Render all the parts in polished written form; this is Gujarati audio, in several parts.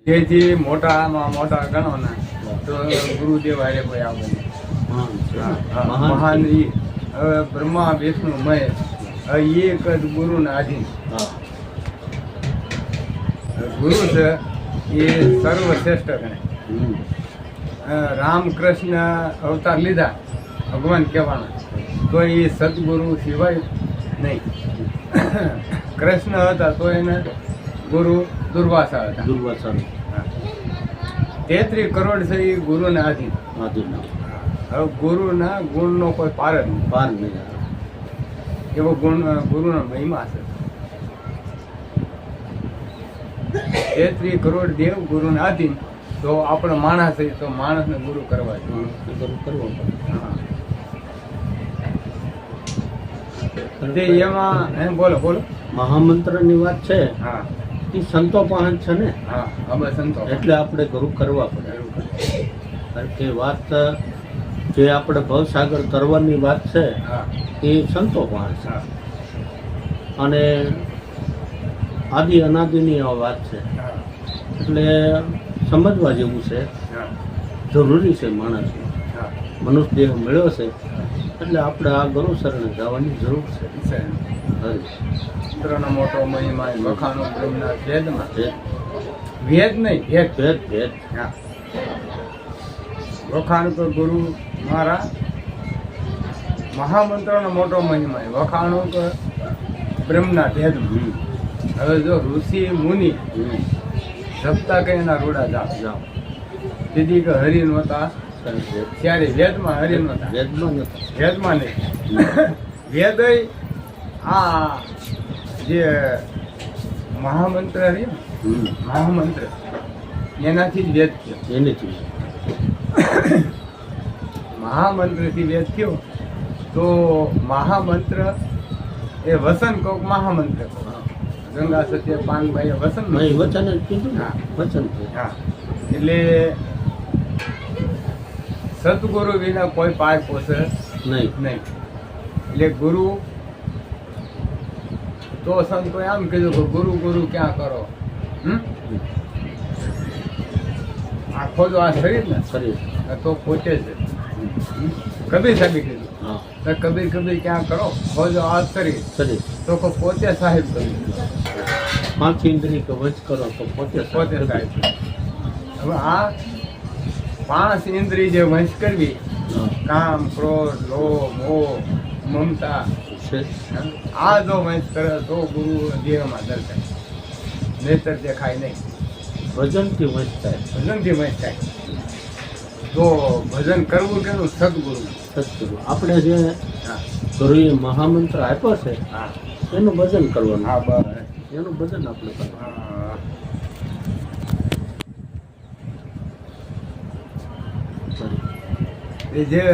કે જે મોટામાં મોટા ગણો ને તો ગુરુદેવ હારે કોઈ આવે નહીં. મહાન ઈ હવે બ્રહ્મા વિષ્ણુ મહેશ હવે એક જ ગુરુના આધીન. ગુરુ છે એ સર્વશ્રેષ્ઠ ગણે. રામકૃષ્ણ અવતાર લીધા ભગવાન કહેવાના તો એ સદગુરુ સિવાય નહીં. કૃષ્ણ હતા તો એને ગુરુ દુર્વાસા હતા. 33 કરોડ છે એ ગુરુને આધીન. હવે ગુરુના ગુણનો કોઈ પાર જ નહીં. એવો ગુણ ગુરુનો મહિમા છે. 33 કરોડ દેવ ગુરુને આધીન. તો આપણે માણસ છે તો માણસને ગુરુ કરવા જોઈએ. એમાં એમ બોલો મહામંત્ર ની વાત છે. હા, એ સંતો પાસે છે ને. હા, અમે સંતો એટલે આપણે ગુરુ કરવા પડે. કારણ કે વાત જે આપણે ભવસાગર તરવાની વાત છે હા, એ સંતો પાસે છે. હા, અને આદિ અનાદિની આ વાત છે. હા, એટલે સમજવા જેવું છે. હા, જરૂરી છે માણસને. હા. મનુષ્ય દેહ મળ્યો છે એટલે આપણે આ ગુરુ શરણે જવાની જરૂર છે. મંત્રનો મોટો મહિમા એ વખાણો બ્રહ્મના વેદમાં. ભેદ વેદ નહીં, ભેદ. ભેદ ભેદ હા. વખાણ તો ગુરુ મારા મહામંત્રનો મોટો મહિમા એ વખાણો તો બ્રહ્મના ભેદમાં. હવે જો ઋષિ મુનિ જપતા કઈ એના રૂડા જાઓ દીદી કે હરિ નહોતા ત્યારે વેદમાં હરિ નહોતા. વેદમાં નથી. વેદમાં નહીં. વેદ આ જે મહામંત્ર છે મહામંત્ર એનાથી જ વેદ થયો. એનેથી મહામંત્રથી વેદ થયો. તો મહામંત્ર એ વસન કોક મહામંત્ર કોક. ગંગા સત્ય પાનભાઈ વસન વચન જ કીધું ને. હા. વચન છે. હા, એટલે સદગુરુ વિના કોઈ પાય પોષે નહીં. નહીં. એટલે ગુરુ તો સંતોએ આમ કીધું કે ગુરુ ગુરુ ક્યાં કરો. આખો જો આ શરીર ને શરીર તો પોતે છે. કબીર સાહેબે કીધું હા તો કબીર કબીર ક્યાં કરો ખોજો આ શરીર શરીર તો પોતે સાહેબ કબીર. 5 ઇન્દ્રિય કે વચ કરો તો પોતે પોતે સાહેબ. હવે આ 5 ઇન્દ્રિય જે વંશ કરવી કામ ક્રોધ લોભ મોહ મમતા આ જો વંશ કરે તો ગુરુ દેહમાં દર્શન નહીતર દેખાય નહીં. ભજનથી વંચ થાય. ભજનથી વંશ થાય. તો ભજન કરવું કેનું સદગુરુ. સદગુરુ આપણે જે હા, ગુરુએ મહામંત્ર આપ્યો છે હા, એનું ભજન કરવાનું. હા, બસ. એનું ભજન આપણે કરવાનું. હા. એ જે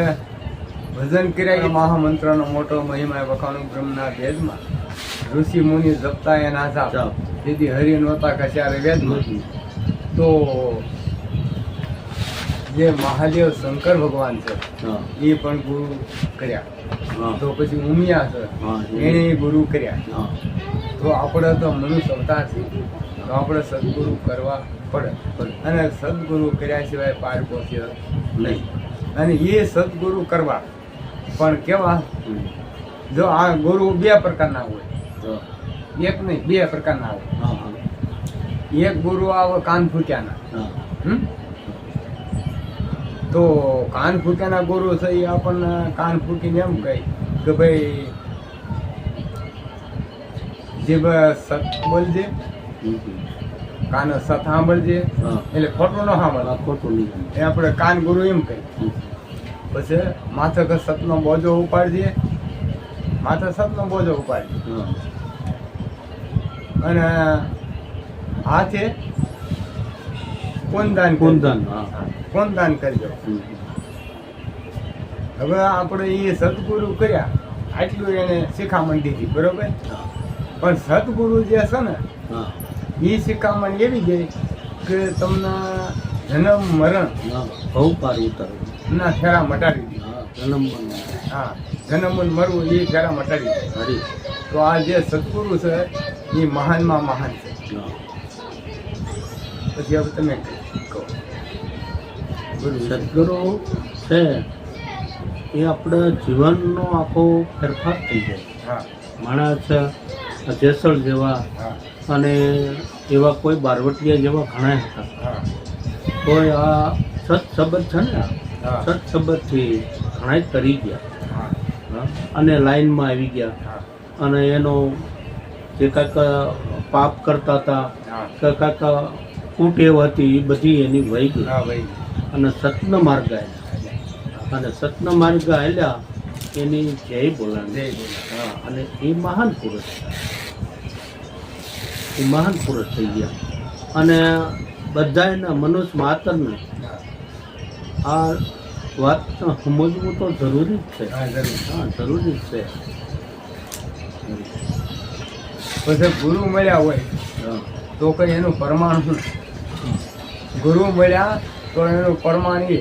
ભજન કર્યા મહામંત્રનો મોટો મહિમા વખાણું બ્રહ્મના વેદમાં. ઋષિ મુનિ જપતા એના જાપ જાપ. દીદી હરિ નહોતા કશારે વેદમાં. તો જે મહાદેવ શંકર ભગવાન છે હા એ પણ ગુરુ કર્યા. હા તો પછી ઉમિયા છે હા એને ગુરુ કર્યા. હા તો આપણે તો મનુષ્ય અવતાર છે તો આપણે સદગુરુ કરવા પડે. અને સદગુરુ કર્યા સિવાય પાર પહોંચે નહીં. અને એ સદગુરુ કરવા પણ કેવા જો આ ગુરુ 2 પ્રકારના હોય. હા એક નહીં 2 પ્રકારના આવે. હા હા એક ગુરુ આવે કાન ફૂટ્યાના. હા હમ? તો કાન ફૂટ્યાના ગુરુ છે એ આપણને કાન ફૂટીને એમ કહે કે ભાઈ જીભ સત બોલજે કાન સત સાંભળજે. હા એટલે ખોટું ન સાંભળ. ખોટું નહીં. એ આપણે કાન ગુરુ એમ કહે. પછી માથે કે સતનો બોજો ઉપાડજે. માથે સતનો બોજો ઉપાડજે. હા અને હાથે કોનદાન કુંદન. હા કોનદાન કરજો. હવે આપણે એ સદગુરુ કર્યા આટલું એને શિખામણ દીધી બરોબર. પણ સદગુરુ જે છે ને હા એ શિખામણ એવી ગઈ કે તમને જન્મ મરણ બહુ પાર ઉતારવું. ના ફેરા મટાડી દીધી. હા જન્મ હા, જન્મ અને મરવું એ ફેરા મટાડી દીધી. હરી. તો આ જે સદગુરુ છે એ મહાનમાં મહાન છે. હા પછી હવે તમે કહો. ગુરુ સદગુરુ છે એ આપણા જીવનનો આખો ફેરફાર થઈ જાય. હા માણસ જેસલ જેવા હા અને એવા કોઈ બારવટિયા જેવા ઘણા હતા, હા કોઈ આ સત્સંબંધ છે ને, હા સત્સંબંધથી ઘણા તરી ગયા હા હા, અને લાઈનમાં આવી ગયા હા અને એનો જે કાંઈક પાપ કરતા હતા હા કે કાંઈક કુટેવ હતી એ બધી એની વહી ગઈ હા ભાઈ અને સતનો માર્ગ આવ્યા અને સતનો માર્ગ આવ્યા એની જય બોલાણી. જય બોલા. હા, અને એ મહાન પુરુષ હતા. એ મહાન પુરુષ થઈ ગયા અને બધા એના મનુષ્ય માતરને હા આ વાત સમજવું તો જરૂરી જ છે. હા જરૂર. હા, જરૂરી જ છે. પછી ગુરુ મળ્યા હોય હા. તો કઈ એનું પ્રમાણ શું? ગુરુ મળ્યા તો એનું પ્રમાણ એ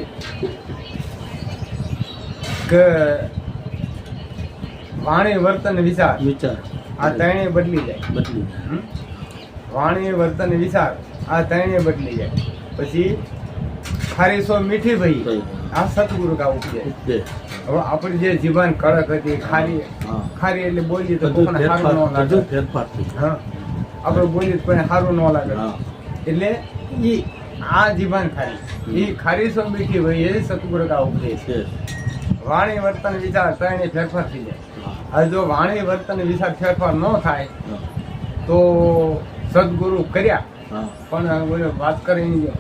કે વાણી વર્તન વિચાર વિચાર આ ત્રણેય બદલી જાય. બદલી જાય. હમ? વાણી વર્તન વિચાર આ ત્રણેય બદલી જાય. પછી ખારી સો મીઠી ભાઈ થઈ આ સતગુરુ કા ઉપજે. ઉપદેશ. હવે આપણી જે જીવન કડક હતી ખારી હા. ખારી એટલે બોલીએ તો બધું કોઈને સારું ન ફેરફાર લાગે. ફેરફાર થઈ જાય. હા આપણે બોલીએ તો કોઈને સારું ન લાગે. હા. એટલે ઈ આ જીવન ખારી ઈ ખારી સો મીઠી ભાઈ એ સતગુરુ કા ઉપદેશ. છે. વાણી વર્તન વિચાર ત્રણેય ફેરફાર થઈ જાય. હા. હવે જો વાણી વર્તન વિચાર ફેરફાર ન થાય હા. તો સદગુરુ કર્યા હા. પણ ઓલો વાત કરીને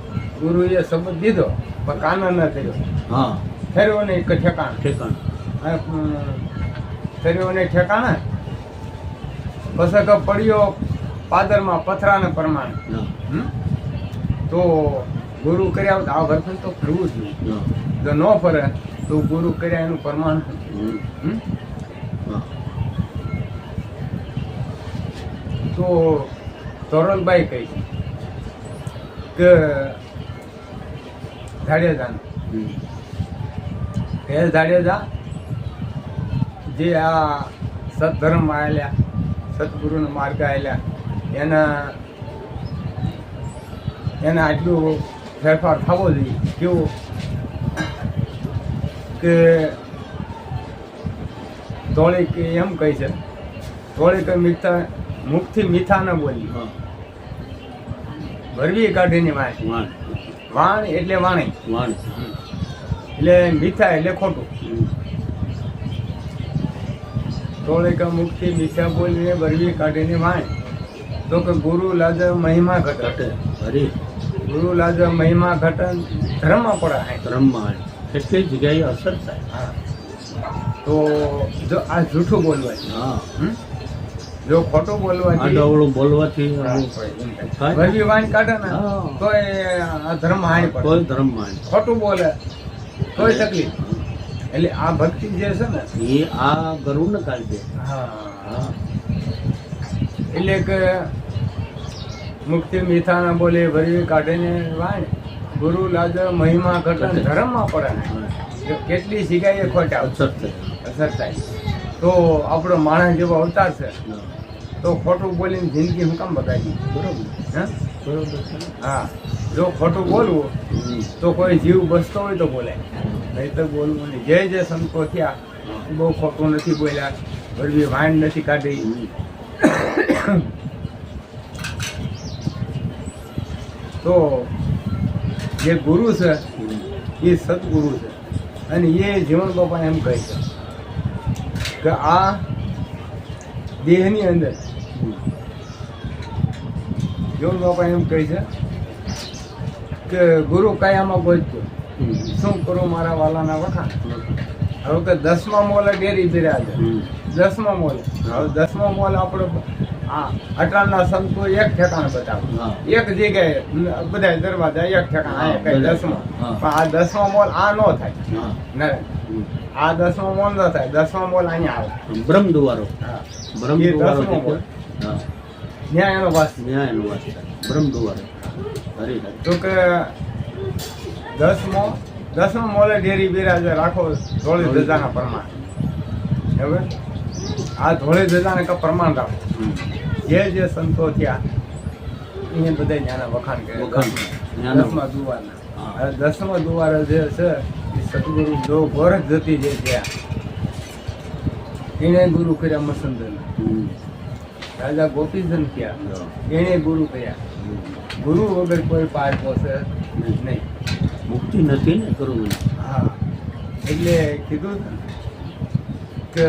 ગુરુએ શબ્દ દીધો પણ કાન ન થયો. હા. ફેરવો ને એક ઠેકાણ ઠેકાણ. ફેરવો ને ઠેકાણે પછી તો પડ્યો પાદરમાં પથરાને પ્રમાણ. હા. હમ? તો ગુરુ કર્યા તો આ વર્તન તો કરવું જ નહીં. હા. જો ન ફરે તો ગુરુ કર્યા એનું પ્રમાણ શું? હમ. હમ? હા. તો તોરલબાઈ કહી કે જાડેજાને હમ. એ જાડેજા જે આ સત્ધર્મ આવેલા સદગુરુનો માર્ગ આવેલા એના આટલું ફેરફાર થવો જોઈએ. કેવું કે થોડીક એમ કહી છે થોડીક મીઠા મુખથી મીઠા ન બોલી હા. ભરવી કાઢીની વાણી. વાણ. વાણ એટલે વાણી વાણ. એટલે મીઠા એટલે ખોટું. હમ. થોડીક મુખથી મીઠા બોલીને ભરવી કાઢીની વાણી તો કે ગુરુ લાજ મહિમા ઘટે. ઘટે. હરી. ગુરુ લાજ મહિમા ઘટન ધર્મમાં પડાય. ધર્મમાં કેટલી જગ્યાએ અસર થાય. હા તો જો આ જૂઠું બોલવાય હા. જો ખોટું બોલવાથી આડવળું બોલવાથી ભરવી વાણી કાઢે ને હા. તો એ આ ધર્મ હાની પડે. કોઈ ધર્મમાં ખોટું બોલે તોય તકલીફ. એટલે આ ભક્તિ જે છે ને એ આ ગરુ ને કાઢે. હા હા. એટલે કે મુક્તિ મીઠા ના બોલે ભરવી કાઢીને વાણી ગુરુ લાજ મહિમા ઘટન ધર્મમાં પડે. જો કેટલી જગ્યાએ ખોટા અસર થાય. અસર થાય તો આપણો માણસ જેવો અવતાર છે હા. તો ખોટું બોલીને જિંદગી હું કામ બગાડી? બરોબર. હે? બરોબર છે ને? હા જો ખોટું બોલવું હમ. તો કોઈ જીવ બસતો હોય તો બોલાય, નહીં તો બોલવું નહીં. જે સંતો થયા એ બહુ ખોટું નથી બોલ્યા, ભરવી વાણ નથી કાઢી. હમ. તો જે ગુરુ છે હમ. એ સદગુરુ છે અને એ જીવન બાપા એમ કહે છે કે આ દેહની અંદર જીવન બાપા એમ કહે છે કે ગુરુ કયામાં ગોતજો હમ. શું કરું મારા વાલાના વખાણ. હવે કે 10મા મોલે ડેરી બિરાજે. હમ. 10મા મોલે હવે 10મા મોલ આપણો આ અટાણના સંતો એક ઠેકાણે બતાવે. હા. એક જગ્યાએ બધા દરવાજા એક ઠેકાણે આ કઈ બધા. 10મા. હા. પણ આ 10મા મોલ આ ન થાય. હા. ના હમ. આ 10મા મોલ ન થાય. 10મા મોલ અહીંયા આવે. બ્રહ્મ દ્વારો. હા બ્રહ્મ એ દ્વારો 10મો મોલ. હા. ત્યાં એનો વાસ. ન્યાયનો વાત થાય. બ્રહ્મ દ્વારો. હરી હરી. તો કે 10મા મોલે ડેરી બિરાજે રાખો ધોળી ધજાના પ્રમાણ. બરાબર આ ધોળી ધજાને પ્રમાણ રાખો. હમ. જે સંતો થયા એ બધા ત્યાંના વખાણ કરે વખાણ. ત્યાંના. દસમા દુવારના. હા. હવે દસમા દુવારા જે છે એ સદગુરુ જો ગોરખ જતી જે ત્યાં એને ગુરુ કર્યા મસંદર રાજા ગોપીચંદ થયા એને ગુરુ કર્યા. ગુરુ વગર કોઈ પાર પહોંચે નહીં. મુક્તિ નથી ને કરવું. હા એટલે કીધું ને કે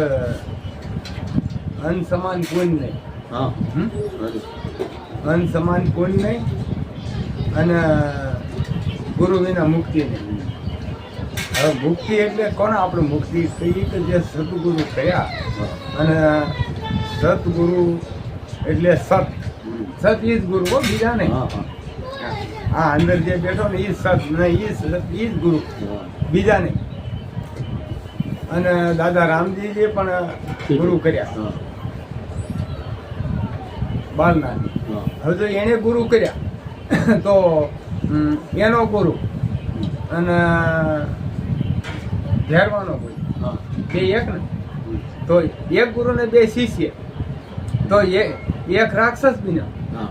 અન સમાન કોઈ નહીં. હા હમ? બરાબર. અન સમાન કોઈ નહીં અને ગુરુ વિના મુક્તિ નહીં. હવે મુક્તિ એટલે કોને આપણે મુક્તિ કહીએ કે જે સદગુરુ થયા અને સતગુરુ એટલે સત સત ઈ જ ગુરુ હો, બીજા નહીં. હા હા હા અંદર જે બેઠો ને ઈ સત નહીં, ઈ સત ઈ જ ગુરુ, બીજા નહીં. અને દાદા રામજીએ પણ ગુરુ કર્યા હા બાલનાથ. હા હવે જો એને ગુરુ કર્યા તો એનો ગુરુ અને ધેરવાનો ગુરુ હા બે એક ને. તો એક ગુરુ ને બે શિષ્ય તો એક રાક્ષસ બન્યો હા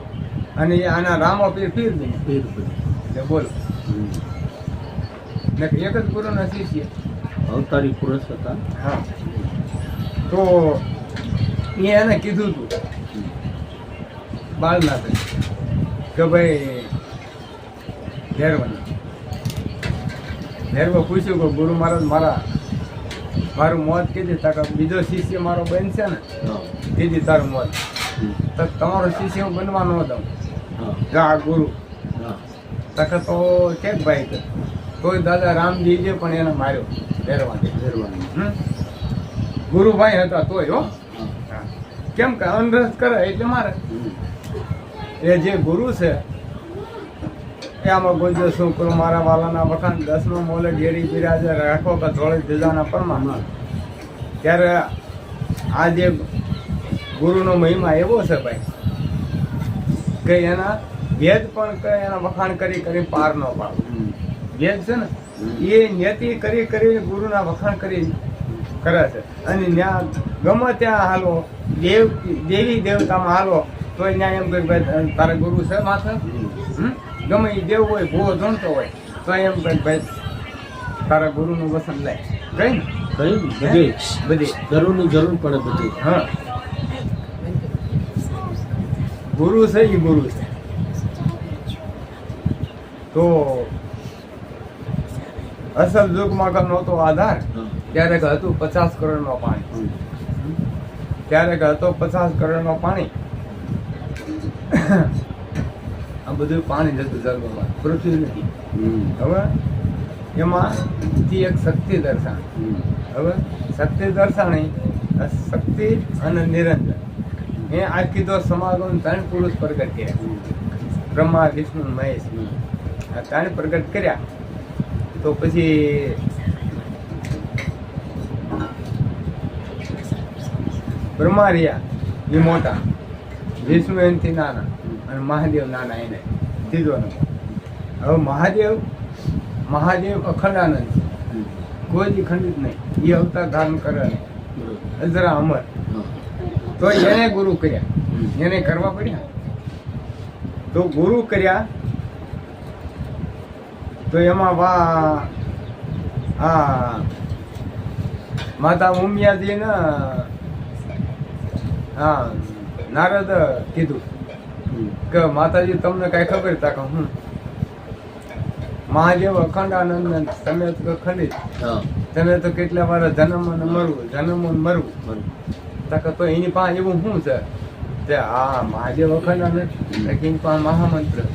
અને આના રામો પીર પીર બન્યો. પીર પીર. એટલે બોલો ને એક જ ગુરુના શિષ્ય. અવતારી પુરુષ હતા. હા તો એને કીધું તું બાળનાથે કે ભાઈ ધેરવા પૂછ્યું કે ગુરુ મહારાજ મારું મોત કીધી તાકે બીજો શિષ્ય મારો બનશે ને હા કીધી તારું મોત તો તમારો શિષ્ય હું બનવા ન દઉં. હા જા ગુરુ હા તાકે તો કેક ભાઈ કે કોઈ દાદા રામજીએ પણ એને માર્યો ધેરવાને. ધરવાનું. ગુરુભાઈ હતા તોય હો. હા હા. કેમ કે અનરસ કરે એટલે મારે. એ જે ગુરુ છે એ આમાં ગોજો શું કરું મારા વાલાના વખાણ 10મા મોલે ઘેરી બિરાજે રાખો કે ધોળી ધજાના પરમા. ત્યારે આ જે ગુરુનો મહિમા એવો છે ભાઈ કે એના વેદ પણ કે એના વખાણ કરી કરી પાર ન પાડે. વેદ છે ને એ ન્યતિ કરી કરીને ગુરુના વખાણ કરી કરે છે. અને ત્યાં ગમે ત્યાં હાલો દેવી દેવતામાં હાલો તો ત્યાં એમ કે ભાઈ તારે ગુરુ છે માથે. ગમે એ દેવ હોય ભૂવો જોણતો હોય તો એમ કે ભાઈ તારા ગુરુનું વસન લે કઈ ને કઈ બધી બધી. જરૂરની જરૂર પડે બધી. હા ગુરુ છે એ ગુરુ છે. તો અસલ યુગમાં કે નહોતો આધાર હા ત્યારે કે હતું 50 કરોડનો પાણી. ત્યારે કે હતો 50 કરોડનો પાણી. આ બધું પાણી જતું જગમાં, પૃથ્વી નથી. હવે એમાં એક શક્તિ દર્શાણ. હવે શક્તિ દર્શાણી શક્તિ અને નિરંજન એ આખી તો સમાગમ 3 પુરુષ પ્રગટ કર્યા. બ્રહ્મા વિષ્ણુ મહેશ આ 3 પ્રગટ કર્યા. તો પછી બ્રહ્મા રહ્યા એ મોટા, વિષ્ણુ એનાથી નાના અને મહાદેવ નાના. એને ત્રીજો નંબર. હવે મહાદેવ અખંડાનંદ છે, કોઈ દી ખંડિત નહીં. એ અવતાર ધારણ કરે અજરા અમર. તો એને ગુરુ કર્યા, એને કરવા પડ્યા. તો ગુરુ કર્યા તો એમાં માતા ઉમિયાજી ને નારદ કીધું કે માતાજી તમને કઈ ખબર તા કે હું મહાદેવ અખંડાનંદ તમે તો ખંડિત, તમે તો કેટલા વાર જન્મ અને મરવું તાકે તો એની પાસે એવું શું છે તે આ મહાદેવ અખંડાનંદ એની પાસે મહામંત્ર